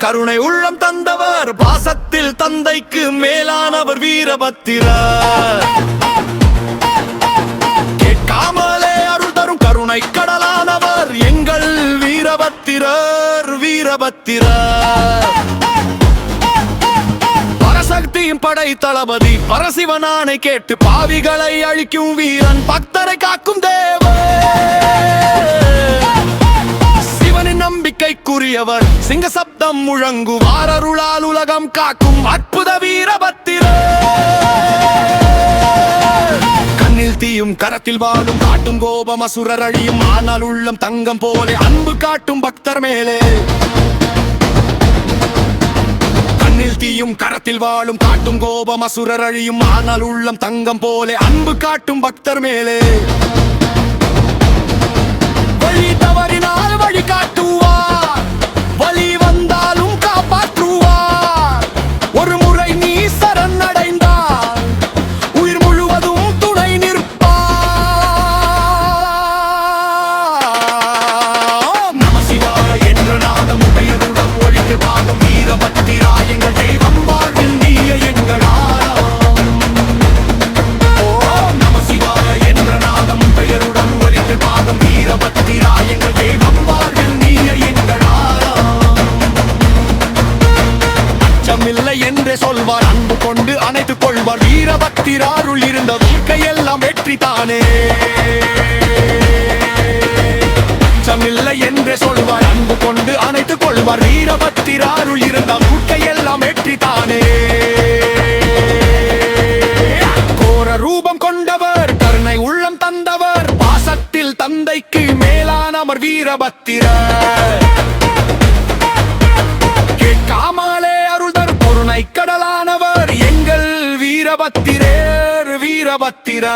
கருணை உள்ளம் தந்தவர், பாசத்தில் தந்தைக்கு மேலானவர் வீரபத்திரர். கேட்காமலே அருள் தரும் கருணை கடலானவர் எங்கள் வீரபத்திரர். வீரபத்திரர் பரசக்தியின் படை தளபதி, பரசிவனானை கேட்டு பாவிகளை அழிக்கும் வீரன், பக்தரை காக்கும் தேவன். சிவனின் நம்பிக்கைக்குரியவர், சிங்க சப்தம் முழங்குவார், அருளால் உலகம் காக்கும் அற்புத வீரபத்திரர். கண்ணில் தீயும் கரத்தில் வாழும் காட்டும் கோபம் அசுரர் அழியும், ஆனால் உள்ளம் தங்கம் போலே அன்பு காட்டும் பக்தர் மேலே. கண்ணில் தீயும் கரத்தில் வாழும் காட்டும் கோபம் அசுரர் அழியும், ஆனால் உள்ளம் தங்கம் போலே அன்பு காட்டும் பக்தர் மேலே. வழி தவறினால் வழி காட்டுவார், வழி வந்தாலும் காப்பாற்றுவார். ஒரு முறை நீ சரணடைந்தால் உயிர் முழுவதும் துணை நிற்பார். நம சிவாய என்ற நாதம் உடையதுடன் ஒழித்து பாகம் வீரபத்திரா எங்கள் தெய்வம், வாழ்வில் நீய எங்கள் ஆரம். நம சிவாய என்ற நாதம் பெயருடன் ஒழித்து பாகம் வீரபத்திரா எங்கள் தெய்வம், வாழ்வில் நீய எங்கள் ஆரம். அச்சமில்லை என்றே சொல்வார், அன்பு கொண்டு அணைத்துக் கொள்வார். வீரபத்திராருள் இருந்த வாழ்க்கையெல்லாம் வெற்றி தானே. அச்சமில்லை என்றே சொல்வார், அன்பு கொண்டு அணைத்துக் கொள்வார். வீரபத்திராருள் இருந்த வாழ்க்கையெல்லாம் வெற்றி தானே. கோர ரூபம் கொண்டவர், கருணை உள்ளம் தந்தவர், பாசத்தில் தந்தைக்கு மேலானவர் வீரபத்திரர். கேட்காமலே அருள்தர் கருணை கடலானவர் எங்கள் வீரபத்திரர். வீரபத்திரர்